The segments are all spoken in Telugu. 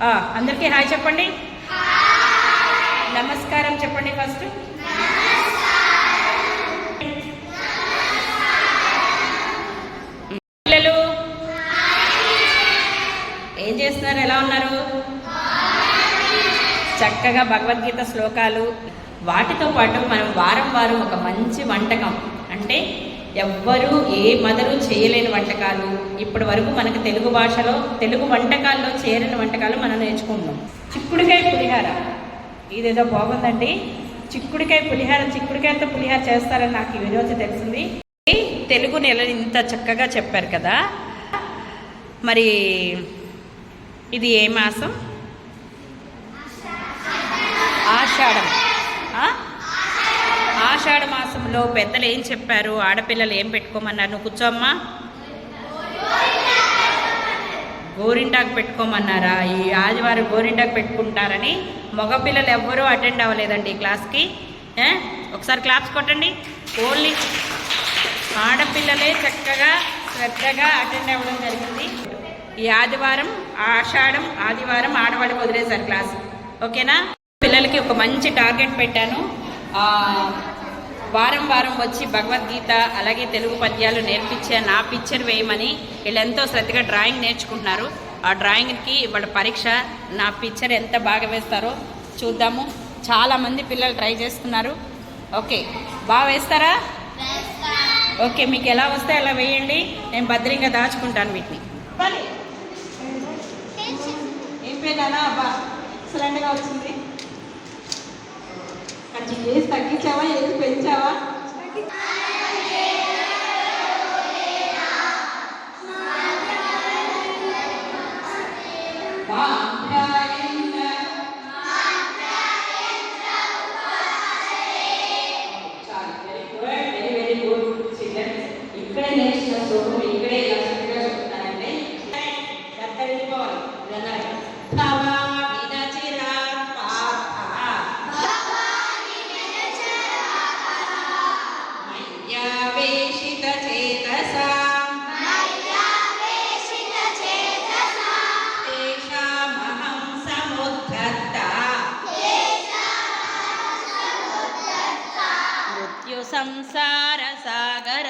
అందరికీ హాయ్ చెప్పండి. నమస్కారం చెప్పండి ఫస్ట్. పిల్లలు ఏం చేస్తున్నారు? ఎలా ఉన్నారు? చక్కగా భగవద్గీత శ్లోకాలు, వాటితో పాటు మనం వారం వారం ఒక మంచి వంటకం, అంటే ఎవ్వరూ ఏ మదరు చేయలేని వంటకాలు, ఇప్పటి వరకు మనకు తెలుగు భాషలో తెలుగు వంటకాల్లో చేరిన వంటకాలు మనం నేర్చుకుంటున్నాం. చిక్కుడుకాయ పులిహార, ఇదేదో బాగుందండి. చిక్కుడుకాయ పులిహార, చిక్కుడుకాయలతో పులిహార చేస్తారని నాకు ఈరోజు తెలిసింది. తెలుగు నెల ఇంత చక్కగా చెప్పారు కదా. మరి ఇది ఏ మాసం? ఆషాఢం. ఆషాఢ మాసంలో పెద్దలు ఏం చెప్పారు? ఆడపిల్లలు ఏం పెట్టుకోమన్నారు? నువ్వు కూర్చోమ్మా. గోరింటాకు పెట్టుకోమన్నారా? ఈ ఆదివారం గోరింటాకు పెట్టుకుంటారని మగపిల్లలు ఎవ్వరూ అటెండ్ అవ్వలేదండి ఈ క్లాస్కి. ఒకసారి క్లాప్స్ కొట్టండి. ఓన్లీ ఆడపిల్లలే చక్కగా శ్రద్ధగా అటెండ్ అవ్వడం జరిగింది. ఈ ఆదివారం ఆషాఢం ఆదివారం ఆడవాళ్ళకి వదిలేశారు క్లాస్. ఓకేనా? పిల్లలకి ఒక మంచి టార్గెట్ పెట్టాను. వారం వారం వచ్చి భగవద్గీత అలాగే తెలుగు పద్యాలు నేర్పించే నా పిక్చర్ వేయమని వీళ్ళు ఎంతో శ్రద్ధగా డ్రాయింగ్ నేర్చుకుంటున్నారు. ఆ డ్రాయింగ్కి వాళ్ళ పరీక్ష. నా పిక్చర్ ఎంత బాగా వేస్తారో చూద్దాము. చాలామంది పిల్లలు ట్రై చేస్తున్నారు. ఓకే, బాగా వేస్తారా? ఓకే, మీకు ఎలా వస్తే అలా వేయండి. నేను భద్రంగా దాచుకుంటాను వీటిని. ఏం పేనా? అబ్బా ఎక్సలెంట్గా వచ్చింది. ఏది తగ్గించావా, ఏది పెంచావా? ఇక్కడే నేర్చిన శ్లోకం ఇక్కడే ఇలా చక్కగా చెప్తానంటే అర్థం వెళ్ళిపోవాలి. సంసార సాగర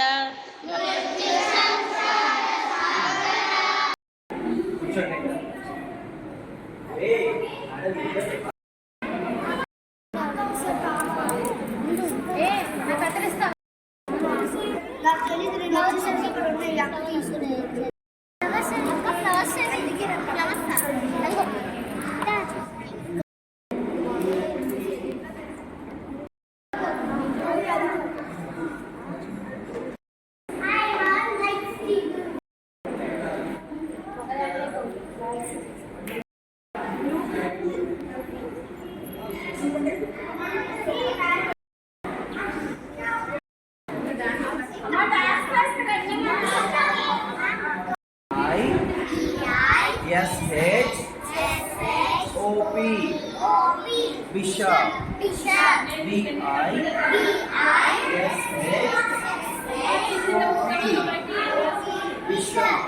S-H-O-P Bishop B-I-S-H-O-P Bishop.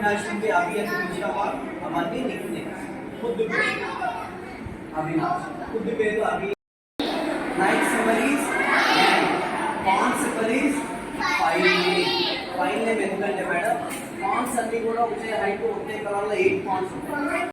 Avinash ఉంది, అవి అని పిలిచావా అవన్నీ నీకు ముద్దు పేరు అవినాష్, ముద్దు పేరు అవి. నైట్ సిమరీస్ ఫాంట్ సిమరీస్ ఫైల్ నేమ్ ఎందుకంటే మేడం ఫాంట్స్ అన్ని కూడా ఒకే హైట్ ఒకే కలర్లో 8 ఫాంట్స్ ఉంటాయి.